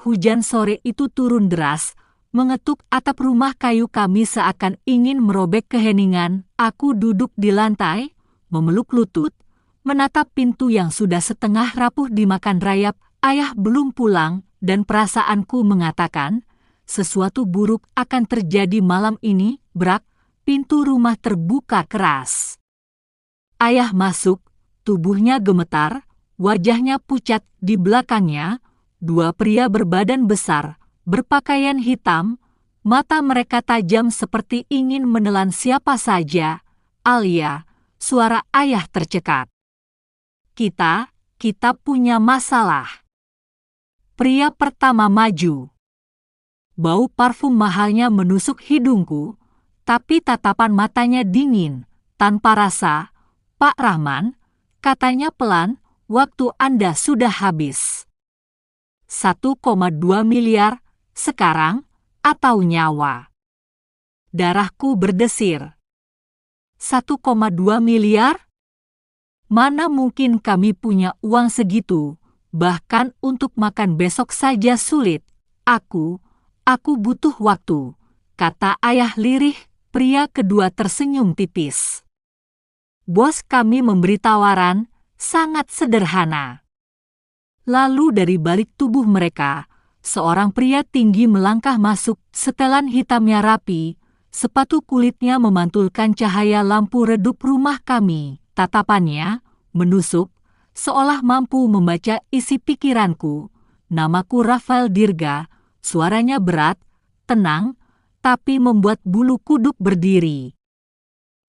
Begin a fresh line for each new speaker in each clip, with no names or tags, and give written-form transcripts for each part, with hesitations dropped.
hujan sore itu turun deras, mengetuk atap rumah kayu kami seakan ingin merobek keheningan. Aku duduk di lantai, memeluk lutut, menatap pintu yang sudah setengah rapuh dimakan rayap. Ayah belum pulang, dan perasaanku mengatakan, sesuatu buruk akan terjadi malam ini. Brak, pintu rumah terbuka keras. Ayah masuk, tubuhnya gemetar, wajahnya pucat. Di belakangnya, dua pria berbadan besar, berpakaian hitam, mata mereka tajam seperti ingin menelan siapa saja. Alia, suara ayah tercekat. Kita punya masalah. Pria pertama maju. Bau parfum mahalnya menusuk hidungku, tapi tatapan matanya dingin, tanpa rasa. Pak Rahman, katanya pelan, waktu Anda sudah habis. 1,2 miliar, sekarang, atau nyawa. Darahku berdesir. 1,2 miliar? Mana mungkin kami punya uang segitu, bahkan untuk makan besok saja sulit. Aku butuh waktu, kata ayah lirih. Pria kedua tersenyum tipis. Bos kami memberi tawaran, sangat sederhana. Lalu dari balik tubuh mereka, seorang pria tinggi melangkah masuk, setelan hitamnya rapi, sepatu kulitnya memantulkan cahaya lampu redup rumah kami. Tatapannya menusuk, seolah mampu membaca isi pikiranku. Namaku Rafael Dirga, suaranya berat, tenang, tapi membuat bulu kuduk berdiri.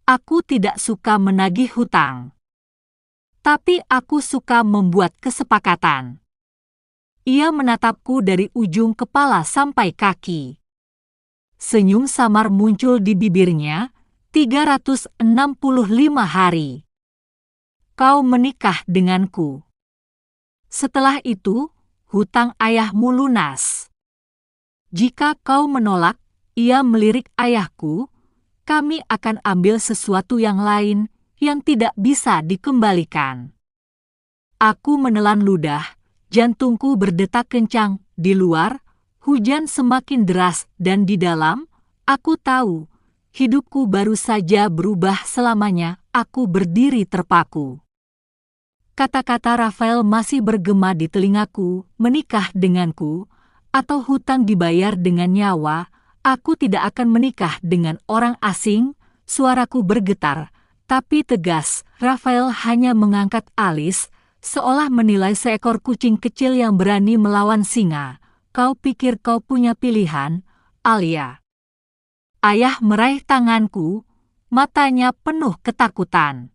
Aku tidak suka menagih hutang. Tapi aku suka membuat kesepakatan. Ia menatapku dari ujung kepala sampai kaki. Senyum samar muncul di bibirnya. 365 hari. Kau menikah denganku. Setelah itu, hutang ayahmu lunas. Jika kau menolak, ia melirik ayahku, kami akan ambil sesuatu yang lain yang tidak bisa dikembalikan. Aku menelan ludah, jantungku berdetak kencang. Di luar, hujan semakin deras, dan di dalam, aku tahu, hidupku baru saja berubah selamanya. Aku berdiri terpaku. Kata-kata Rafael masih bergema di telingaku, menikah denganku, atau hutang dibayar dengan nyawa. Aku tidak akan menikah dengan orang asing. Suaraku bergetar, tapi tegas. Rafael hanya mengangkat alis, seolah menilai seekor kucing kecil yang berani melawan singa. Kau pikir kau punya pilihan, Alia? Ayah meraih tanganku, matanya penuh ketakutan.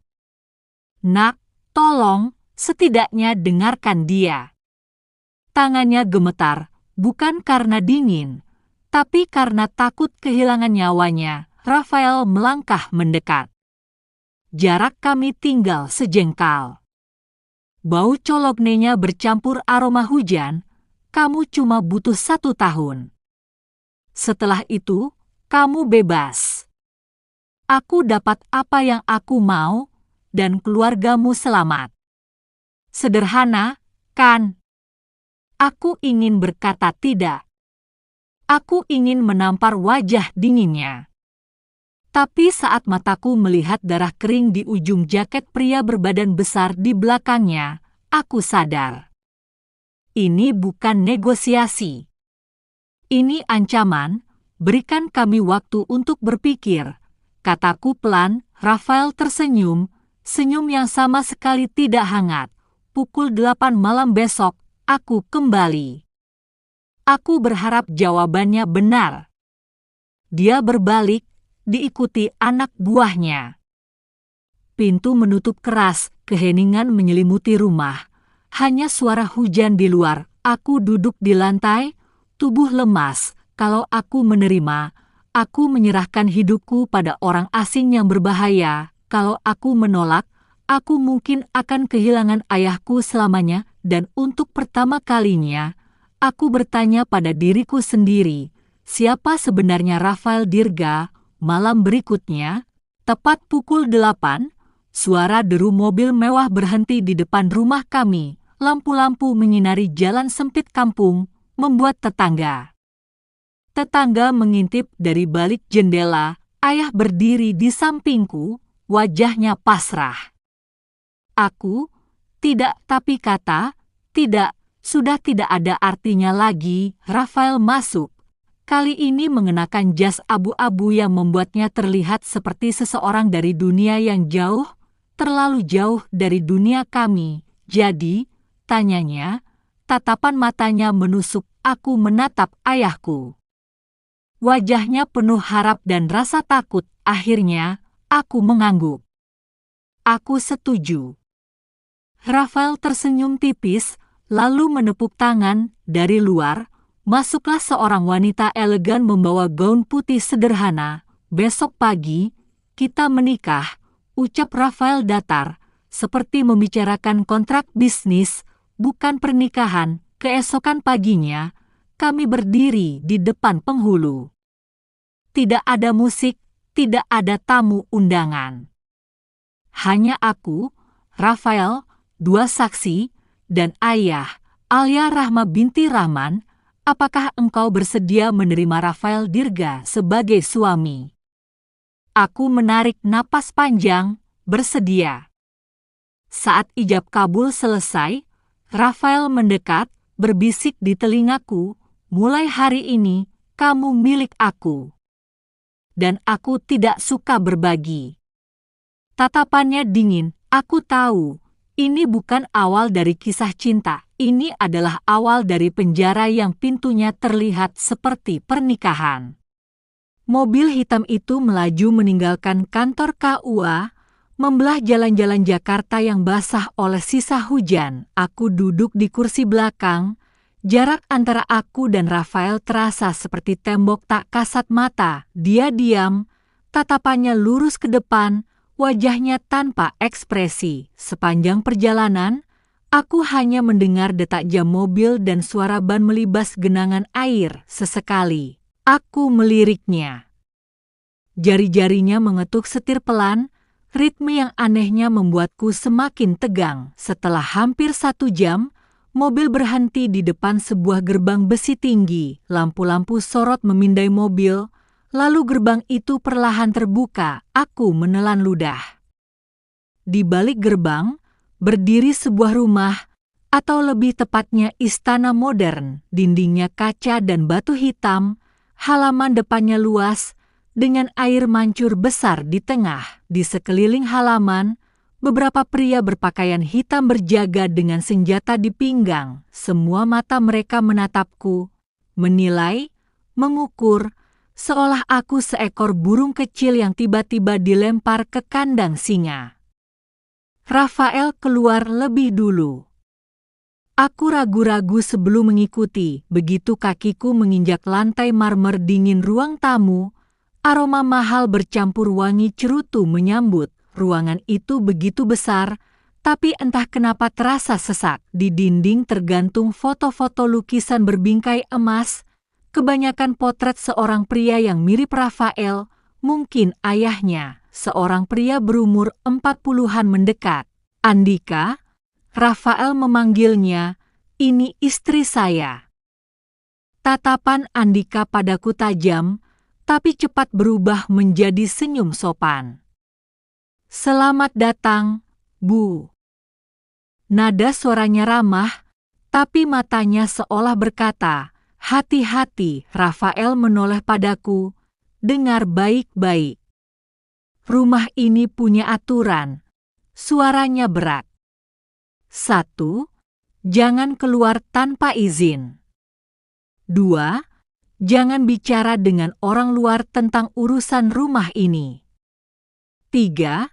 Nak, tolong, setidaknya dengarkan dia. Tangannya gemetar, bukan karena dingin, tapi karena takut kehilangan nyawanya. Rafael melangkah mendekat. Jarak kami tinggal sejengkal. Bau colognenya bercampur aroma hujan. Kamu cuma butuh 1 tahun. Setelah itu, kamu bebas. Aku dapat apa yang aku mau, dan keluargamu selamat. Sederhana, kan? Aku ingin berkata tidak. Aku ingin menampar wajah dinginnya. Tapi saat mataku melihat darah kering di ujung jaket pria berbadan besar di belakangnya, aku sadar. Ini bukan negosiasi. Ini ancaman. Berikan kami waktu untuk berpikir, kataku pelan. Rafael tersenyum, senyum yang sama sekali tidak hangat. Pukul 8 malam besok, aku kembali. Aku berharap jawabannya benar. Dia berbalik, diikuti anak buahnya. Pintu menutup keras, keheningan menyelimuti rumah. Hanya suara hujan di luar. Aku duduk di lantai, tubuh lemas. Kalau aku menerima, aku menyerahkan hidupku pada orang asing yang berbahaya. Kalau aku menolak, aku mungkin akan kehilangan ayahku selamanya. Dan untuk pertama kalinya, aku bertanya pada diriku sendiri, siapa sebenarnya Rafael Dirga? Malam berikutnya, tepat pukul 8, suara deru mobil mewah berhenti di depan rumah kami. Lampu-lampu menyinari jalan sempit kampung, membuat tetangga. Tetangga mengintip dari balik jendela. Ayah berdiri di sampingku, wajahnya pasrah. Aku, tidak, tapi kata, tidak, sudah tidak ada artinya lagi. Rafael masuk. Kali ini mengenakan jas abu-abu yang membuatnya terlihat seperti seseorang dari dunia yang jauh, terlalu jauh dari dunia kami. Jadi, tanyanya, tatapan matanya menusuk. Aku menatap ayahku. Wajahnya penuh harap dan rasa takut. Akhirnya, aku mengangguk. Aku setuju. Rafael tersenyum tipis, lalu menepuk tangan. Dari luar, masuklah seorang wanita elegan membawa gaun putih sederhana. Besok pagi, kita menikah, ucap Rafael datar, seperti membicarakan kontrak bisnis, bukan pernikahan. Keesokan paginya, kami berdiri di depan penghulu. Tidak ada musik, tidak ada tamu undangan. Hanya aku, Rafael, dua saksi, dan ayah, Alia Rahma binti Rahman. Apakah engkau bersedia menerima Rafael Dirga sebagai suami? Aku menarik napas panjang, bersedia. Saat ijab kabul selesai, Rafael mendekat, berbisik di telingaku, mulai hari ini, kamu milik aku. Dan aku tidak suka berbagi. Tatapannya dingin. Aku tahu, ini bukan awal dari kisah cinta. Ini adalah awal dari penjara yang pintunya terlihat seperti pernikahan. Mobil hitam itu melaju meninggalkan kantor KUA, membelah jalan-jalan Jakarta yang basah oleh sisa hujan. Aku duduk di kursi belakang. Jarak antara aku dan Rafael terasa seperti tembok tak kasat mata. Dia diam, tatapannya lurus ke depan, wajahnya tanpa ekspresi. Sepanjang perjalanan, aku hanya mendengar detak jam mobil dan suara ban melibas genangan air. Sesekali, aku meliriknya. Jari-jarinya mengetuk setir pelan, ritme yang anehnya membuatku semakin tegang. Setelah hampir 1 jam, mobil berhenti di depan sebuah gerbang besi tinggi. Lampu-lampu sorot memindai mobil, lalu gerbang itu perlahan terbuka. Aku menelan ludah. Di balik gerbang, berdiri sebuah rumah, atau lebih tepatnya istana modern. Dindingnya kaca dan batu hitam, halaman depannya luas, dengan air mancur besar di tengah. Di sekeliling halaman, beberapa pria berpakaian hitam berjaga dengan senjata di pinggang. Semua mata mereka menatapku, menilai, mengukur, seolah aku seekor burung kecil yang tiba-tiba dilempar ke kandang singa. Rafael keluar lebih dulu. Aku ragu-ragu sebelum mengikuti. Begitu kakiku menginjak lantai marmer dingin ruang tamu, aroma mahal bercampur wangi cerutu menyambut. Ruangan itu begitu besar, tapi entah kenapa terasa sesak. Di dinding tergantung foto-foto lukisan berbingkai emas, kebanyakan potret seorang pria yang mirip Rafael, mungkin ayahnya, seorang pria berumur 40-an mendekat. Andika, Rafael memanggilnya, ini istri saya. Tatapan Andika padaku tajam, tapi cepat berubah menjadi senyum sopan. Selamat datang, Bu. Nada suaranya ramah, tapi matanya seolah berkata, hati-hati. Rafael menoleh padaku, dengar baik-baik. Rumah ini punya aturan. Suaranya berat. 1. Jangan keluar tanpa izin. 2. Jangan bicara dengan orang luar tentang urusan rumah ini. 3.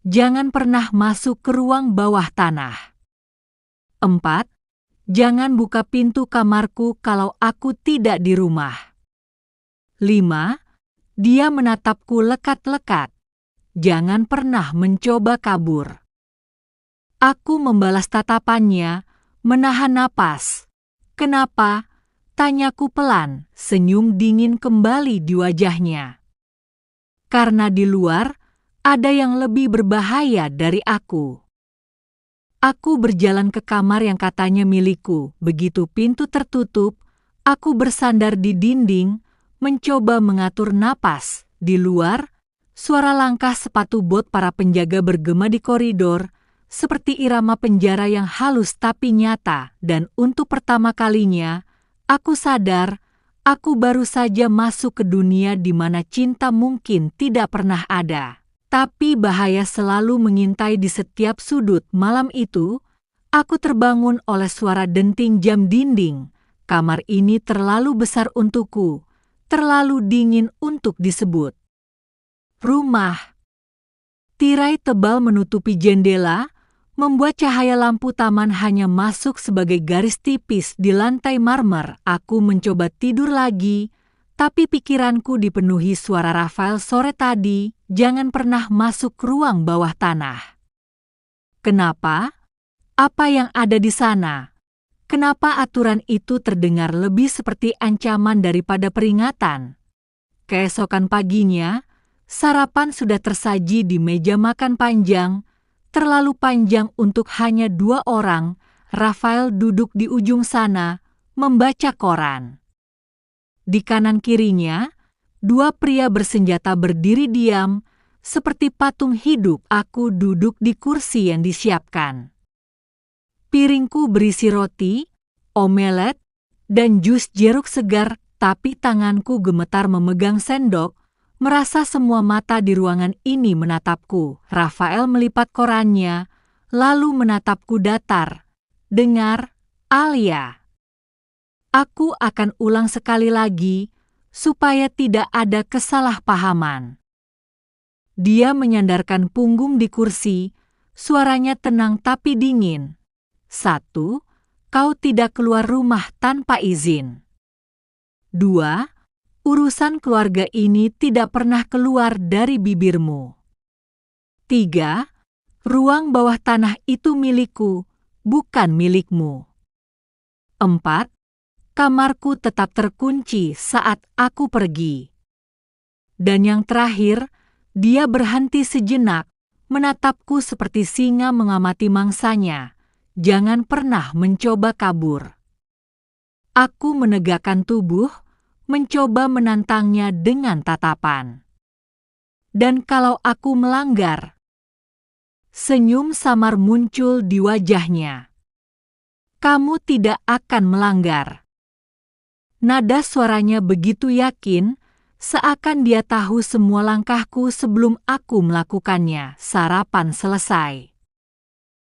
Jangan pernah masuk ke ruang bawah tanah. 4. Jangan buka pintu kamarku kalau aku tidak di rumah. 5. Dia menatapku lekat-lekat. Jangan pernah mencoba kabur. Aku membalas tatapannya, menahan napas. Kenapa? Tanyaku pelan, senyum dingin kembali di wajahnya. Karena di luar, ada yang lebih berbahaya dari aku. Aku berjalan ke kamar yang katanya milikku. Begitu pintu tertutup, Aku bersandar di dinding, mencoba mengatur napas. Di luar, suara langkah sepatu bot para penjaga bergema di koridor, seperti irama penjara yang halus tapi nyata. Dan untuk pertama kalinya, aku sadar, aku baru saja masuk ke dunia di mana cinta mungkin tidak pernah ada. Tapi bahaya selalu mengintai di setiap sudut. Malam itu, aku terbangun oleh suara denting jam dinding. Kamar ini terlalu besar untukku, terlalu dingin untuk disebut rumah. Tirai tebal menutupi jendela, membuat cahaya lampu taman hanya masuk sebagai garis tipis di lantai marmer. Aku mencoba tidur lagi, tapi pikiranku dipenuhi suara Rafael sore tadi, jangan pernah masuk ruang bawah tanah. Kenapa? Apa yang ada di sana? Kenapa aturan itu terdengar lebih seperti ancaman daripada peringatan? Keesokan paginya, sarapan sudah tersaji di meja makan panjang, terlalu panjang untuk hanya 2 orang. Rafael duduk di ujung sana, membaca koran. Di kanan kirinya, 2 pria bersenjata berdiri diam, seperti patung hidup. Aku duduk di kursi yang disiapkan. Piringku berisi roti, omelet, dan jus jeruk segar, tapi tanganku gemetar memegang sendok, merasa semua mata di ruangan ini menatapku. Rafael melipat korannya, lalu menatapku datar. Dengar, Alia. Aku akan ulang sekali lagi, supaya tidak ada kesalahpahaman. Dia menyandarkan punggung di kursi, suaranya tenang tapi dingin. 1. Kau tidak keluar rumah tanpa izin. 2. Urusan keluarga ini tidak pernah keluar dari bibirmu. 3. Ruang bawah tanah itu milikku, bukan milikmu. 4. Kamarku tetap terkunci saat aku pergi. Dan yang terakhir, dia berhenti sejenak, menatapku seperti singa mengamati mangsanya. Jangan pernah mencoba kabur. Aku menegakkan tubuh, mencoba menantangnya dengan tatapan. Dan kalau aku melanggar, senyum samar muncul di wajahnya. Kamu tidak akan melanggar. Nada suaranya begitu yakin, seakan dia tahu semua langkahku sebelum aku melakukannya. Sarapan selesai.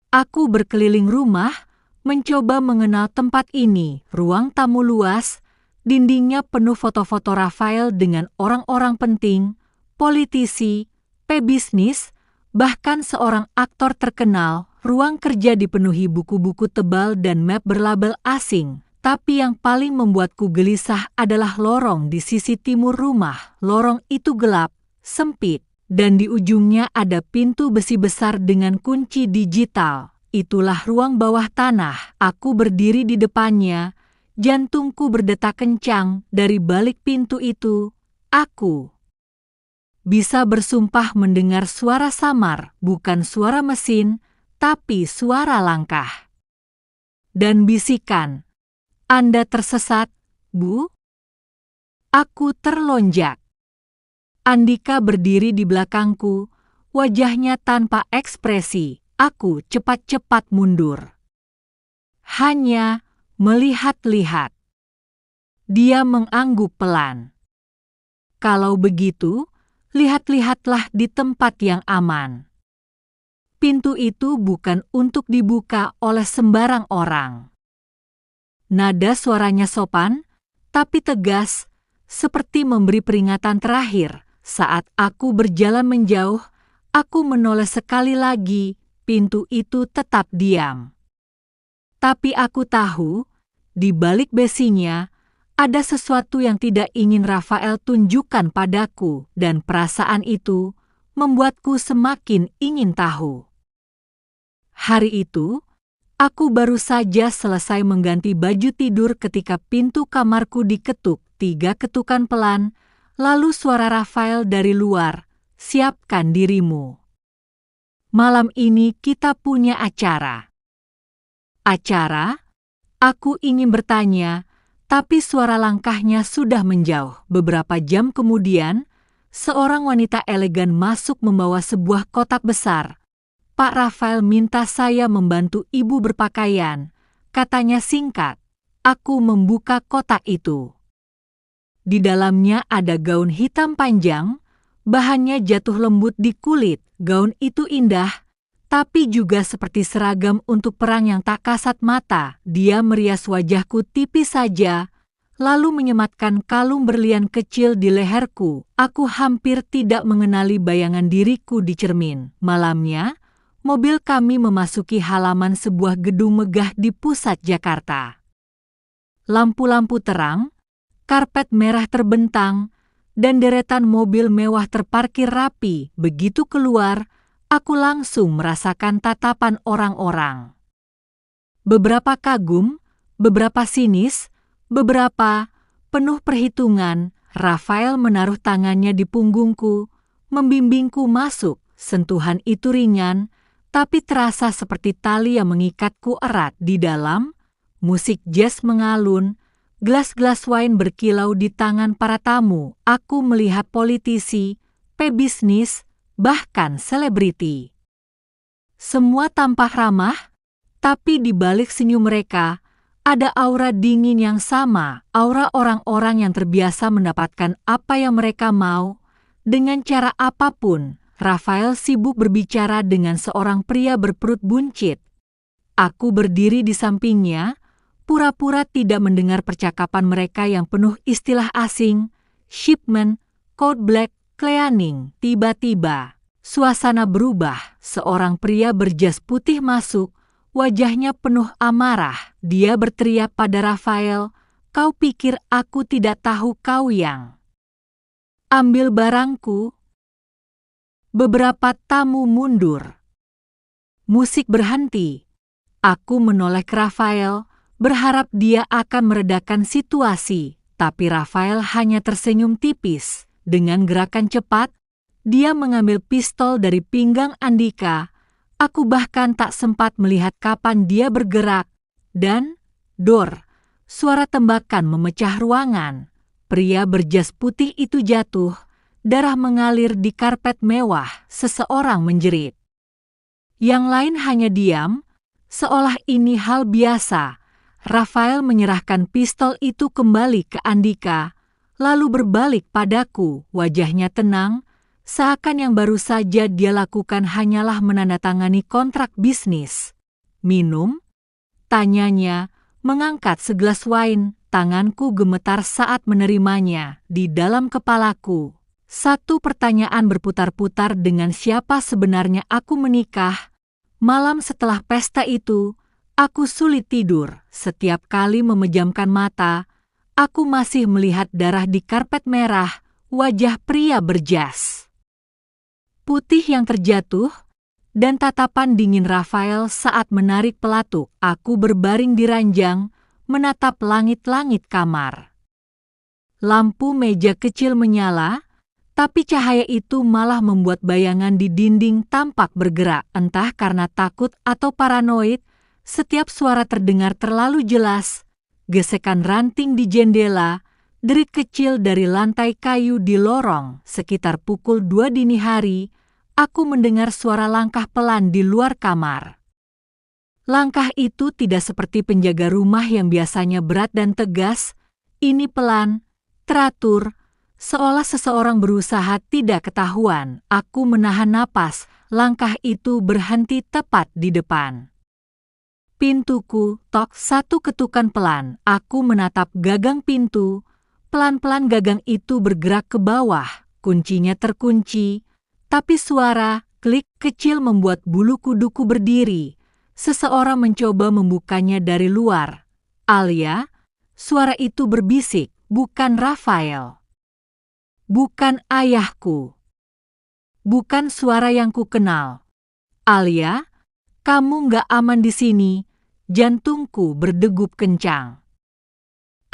Aku berkeliling rumah, mencoba mengenal tempat ini. Ruang tamu luas, dindingnya penuh foto-foto Rafael dengan orang-orang penting, politisi, pebisnis, bahkan seorang aktor terkenal. Ruang kerja dipenuhi buku-buku tebal dan map berlabel asing. Tapi yang paling membuatku gelisah adalah lorong di sisi timur rumah. Lorong itu gelap, sempit, dan di ujungnya ada pintu besi besar dengan kunci digital. Itulah ruang bawah tanah. Aku berdiri di depannya, jantungku berdetak kencang. Dari balik pintu itu, aku bisa bersumpah mendengar suara samar, bukan suara mesin, tapi suara langkah. Dan bisikan, "Anda tersesat, Bu?" Aku terlonjak. Andika berdiri di belakangku, wajahnya tanpa ekspresi. Aku cepat-cepat mundur. Hanya melihat-lihat. Dia mengangguk pelan. Kalau begitu, lihat-lihatlah di tempat yang aman. Pintu itu bukan untuk dibuka oleh sembarang orang. Nada suaranya sopan, tapi tegas, seperti memberi peringatan terakhir. Saat aku berjalan menjauh, aku menoleh sekali lagi, pintu itu tetap diam. Tapi aku tahu, di balik besinya, ada sesuatu yang tidak ingin Rafael tunjukkan padaku, dan perasaan itu membuatku semakin ingin tahu. Hari itu, aku baru saja selesai mengganti baju tidur ketika pintu kamarku diketuk 3 ketukan pelan, lalu suara Rafael dari luar, "Siapkan dirimu. Malam ini kita punya acara." Acara? Aku ingin bertanya, Tapi suara langkahnya sudah menjauh. Beberapa jam kemudian, seorang wanita elegan masuk membawa sebuah kotak besar. "Pak Rafael minta saya membantu ibu berpakaian," katanya singkat. Aku membuka kotak itu. Di dalamnya ada gaun hitam panjang, bahannya jatuh lembut di kulit. Gaun itu indah, tapi juga seperti seragam untuk perang yang tak kasat mata. Dia merias wajahku tipis saja, lalu menyematkan kalung berlian kecil di leherku. Aku hampir tidak mengenali bayangan diriku di cermin. Malamnya, mobil kami memasuki halaman sebuah gedung megah di pusat Jakarta. Lampu-lampu terang, karpet merah terbentang, dan deretan mobil mewah terparkir rapi. Begitu keluar, aku langsung merasakan tatapan orang-orang. Beberapa kagum, beberapa sinis, beberapa penuh perhitungan. Rafael menaruh tangannya di punggungku, membimbingku masuk. Sentuhan itu ringan, tapi terasa seperti tali yang mengikatku erat. Di dalam, musik jazz mengalun, gelas-gelas wine berkilau di tangan para tamu. Aku melihat politisi, pebisnis, bahkan selebriti. Semua tampak ramah, tapi di balik senyum mereka, ada aura dingin yang sama, aura orang-orang yang terbiasa mendapatkan apa yang mereka mau, dengan cara apapun. Rafael sibuk berbicara dengan seorang pria berperut buncit. Aku berdiri di sampingnya, pura-pura tidak mendengar percakapan mereka yang penuh istilah asing, shipment, code black, cleaning. Tiba-tiba, suasana berubah. Seorang pria berjas putih masuk, wajahnya penuh amarah. Dia berteriak pada Rafael, "Kau pikir aku tidak tahu kau yang ambil barangku?" Beberapa tamu mundur. Musik berhenti. Aku menoleh ke Rafael, berharap dia akan meredakan situasi, tapi Rafael hanya tersenyum tipis. Dengan gerakan cepat, dia mengambil pistol dari pinggang Andika. Aku bahkan tak sempat melihat kapan dia bergerak. Dan, dor, suara tembakan memecah ruangan. Pria berjas putih itu jatuh, darah mengalir di karpet mewah. Seseorang menjerit. Yang lain hanya diam, seolah ini hal biasa. Rafael menyerahkan pistol itu kembali ke Andika, lalu berbalik padaku. Wajahnya tenang, seakan yang baru saja dia lakukan hanyalah menandatangani kontrak bisnis. "Minum?" tanyanya, mengangkat segelas wine. Tanganku gemetar saat menerimanya. Di dalam kepalaku, satu pertanyaan berputar-putar: dengan siapa sebenarnya aku menikah? Malam setelah pesta itu, aku sulit tidur. Setiap kali memejamkan mata, aku masih melihat darah di karpet merah, wajah pria berjas putih yang terjatuh, dan tatapan dingin Rafael saat menarik pelatuk. Aku berbaring di ranjang, menatap langit-langit kamar. Lampu meja kecil menyala, tapi cahaya itu malah membuat bayangan di dinding tampak bergerak. Entah karena takut atau paranoid, setiap suara terdengar terlalu jelas. Gesekan ranting di jendela, derit kecil dari lantai kayu di lorong. Sekitar pukul 2 dini hari, aku mendengar suara langkah pelan di luar kamar. Langkah itu tidak seperti penjaga rumah yang biasanya berat dan tegas. Ini pelan, teratur, seolah seseorang berusaha tidak ketahuan. Aku menahan napas. Langkah itu berhenti tepat di depan pintuku. Tok, satu ketukan pelan. Aku menatap gagang pintu. Pelan-pelan gagang itu bergerak ke bawah. Kuncinya terkunci, tapi suara klik kecil membuat bulu kuduku berdiri. Seseorang mencoba membukanya dari luar. "Alia," suara itu berbisik, "bukan Rafael. Bukan ayahku. Bukan suara yang kukenal. Alia, kamu nggak aman di sini." Jantungku berdegup kencang.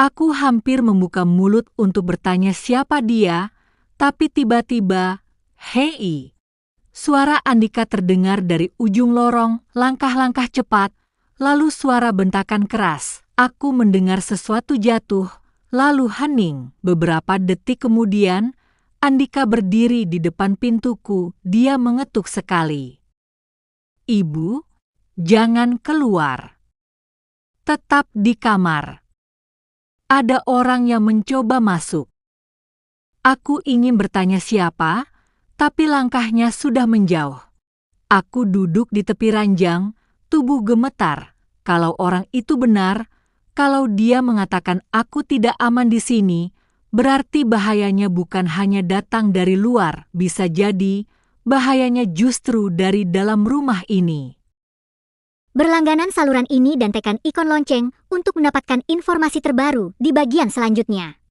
Aku hampir membuka mulut untuk bertanya siapa dia, tapi tiba-tiba, "Hei!" Suara Andika terdengar dari ujung lorong, langkah-langkah cepat, lalu suara bentakan keras. Aku mendengar sesuatu jatuh, lalu hening. Beberapa detik kemudian, Andika berdiri di depan pintuku. Dia mengetuk sekali. "Ibu, jangan keluar. Tetap di kamar. Ada orang yang mencoba masuk." Aku ingin bertanya siapa, tapi langkahnya sudah menjauh. Aku duduk di tepi ranjang, tubuh gemetar. Kalau orang itu benar, kalau dia mengatakan aku tidak aman di sini, berarti bahayanya bukan hanya datang dari luar, bisa jadi bahayanya justru dari dalam rumah ini.
Berlangganan saluran ini dan tekan ikon lonceng untuk mendapatkan informasi terbaru di bagian selanjutnya.